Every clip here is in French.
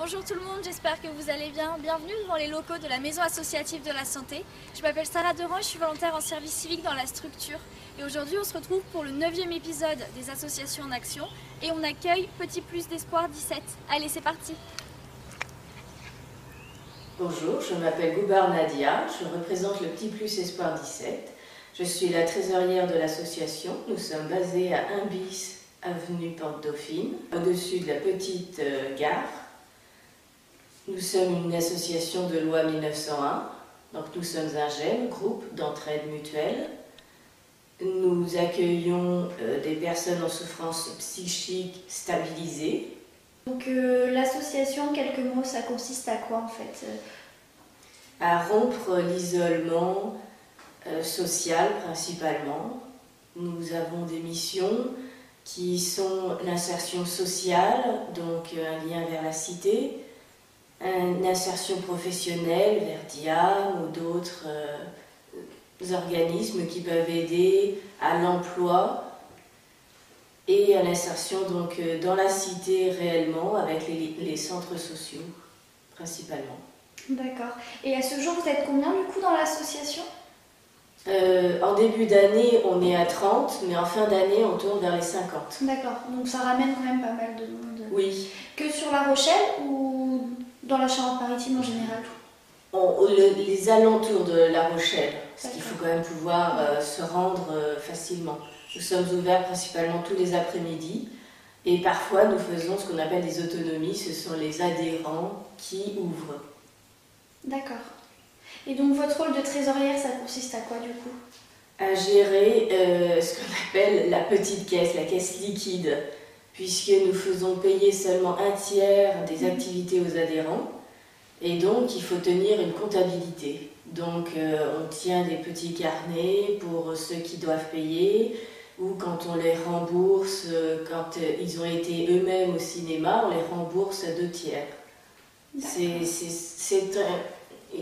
Bonjour tout le monde, j'espère que vous allez bien. Bienvenue devant les locaux de la Maison Associative de la Santé. Je m'appelle Sarah Deran, je suis volontaire en service civique dans la structure. Et aujourd'hui on se retrouve pour le 9e épisode des associations en action. Et on accueille Petit Plus d'Espoir 17. Allez, c'est parti. Bonjour, je m'appelle Goubar Nadia, je représente le Petit Plus Espoir 17. Je suis la trésorière de l'association. Nous sommes basés à 1 bis, avenue Porte Dauphine, au-dessus de la petite gare. Nous sommes une association de loi 1901, donc nous sommes un GEM, groupe d'entraide mutuelle. Nous accueillons des personnes en souffrance psychique stabilisées. Donc l'association, en quelques mots, ça consiste à quoi en fait? À rompre l'isolement social principalement. Nous avons des missions qui sont l'insertion sociale, donc un lien vers la cité, une insertion professionnelle vers Diam ou d'autres organismes qui peuvent aider à l'emploi et à l'insertion donc dans la cité réellement avec les centres sociaux principalement. D'accord. Et à ce jour, vous êtes combien du coup dans l'association? En début d'année, on est à 30, mais en fin d'année, on tourne vers les 50. D'accord, donc ça ramène quand même pas mal de monde. Oui. Que sur La Rochelle ou dans la Charente-Maritime en général? Les alentours de La Rochelle, parce qu'il faut quand même pouvoir se rendre facilement. Nous sommes ouverts principalement tous les après-midi et parfois nous faisons ce qu'on appelle des autonomies, ce sont les adhérents qui ouvrent. D'accord. Et donc votre rôle de trésorière, ça consiste à quoi du coup? À gérer ce qu'on appelle la petite caisse, la caisse liquide, puisque nous faisons payer seulement un tiers des activités aux adhérents et donc il faut tenir une comptabilité. Donc on tient des petits carnets pour ceux qui doivent payer ou quand on les rembourse, quand ils ont été eux-mêmes au cinéma, on les rembourse à 2 tiers. C'est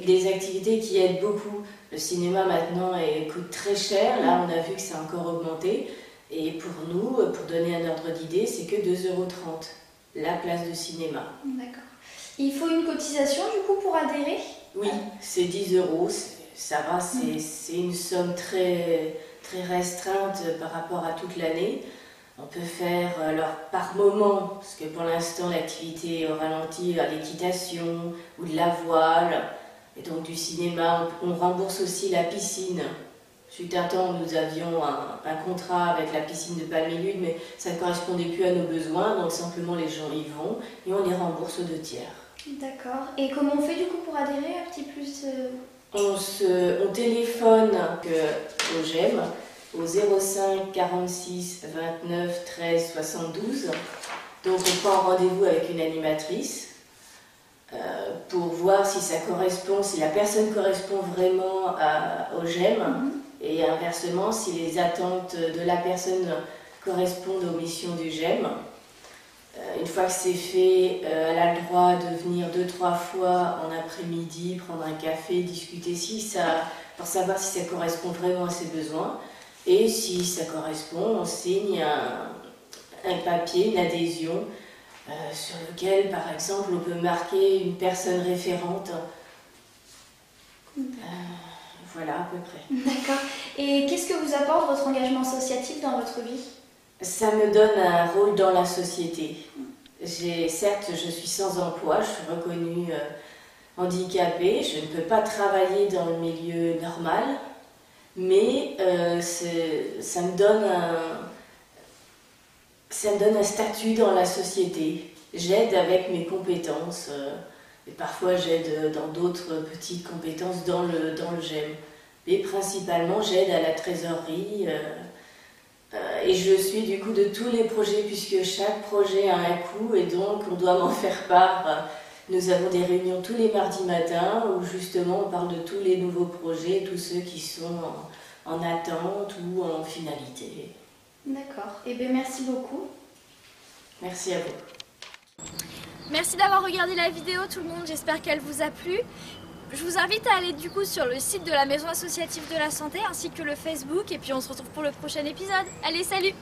des activités qui aident beaucoup. Le cinéma maintenant coûte très cher, là on a vu que ça a encore augmenté. Et pour nous, pour donner un ordre d'idée, c'est que 2,30 € la place de cinéma. D'accord. Il faut une cotisation du coup pour adhérer? Oui, c'est 10 €, ça va, c'est une somme très, très restreinte par rapport à toute l'année. On peut faire, alors par moment, parce que pour l'instant l'activité est au ralenti, à l'équitation ou de la voile, et donc du cinéma, on rembourse aussi la piscine. Fut un temps où nous avions un contrat avec la piscine de Palmélude, mais ça ne correspondait plus à nos besoins, donc simplement les gens y vont et on les rembourse aux 2 tiers. D'accord. Et comment on fait du coup pour adhérer à Petit Plus? On téléphone au GEM au 05 46 29 13 72. Donc on prend rendez-vous avec une animatrice pour voir si ça correspond, si la personne correspond vraiment au GEM et inversement si les attentes de la personne correspondent aux missions du GEM. Une fois que c'est fait, elle a le droit de venir 2-3 fois en après-midi, prendre un café, discuter pour savoir si ça correspond vraiment à ses besoins. Et si ça correspond, on signe un papier, une adhésion, sur lequel, par exemple, on peut marquer une personne référente. Voilà, à peu près. D'accord. Et qu'est-ce que vous apporte votre engagement associatif dans votre vie? Ça me donne un rôle dans la société. Certes, je suis sans emploi, je suis reconnue handicapée, je ne peux pas travailler dans le milieu normal, mais ça me donne un statut dans la société. J'aide avec mes compétences, et parfois j'aide dans d'autres petites compétences dans le GEM. Mais principalement, j'aide à la trésorerie. Et je suis du coup de tous les projets puisque chaque projet a un coût et donc on doit m'en faire part. Nous avons des réunions tous les mardis matins où justement on parle de tous les nouveaux projets, tous ceux qui sont en attente ou en finalité. D'accord. Eh bien merci beaucoup. Merci à vous. Merci d'avoir regardé la vidéo tout le monde, j'espère qu'elle vous a plu. Je vous invite à aller du coup sur le site de la Maison Associative de la Santé ainsi que le Facebook et puis on se retrouve pour le prochain épisode. Allez, salut!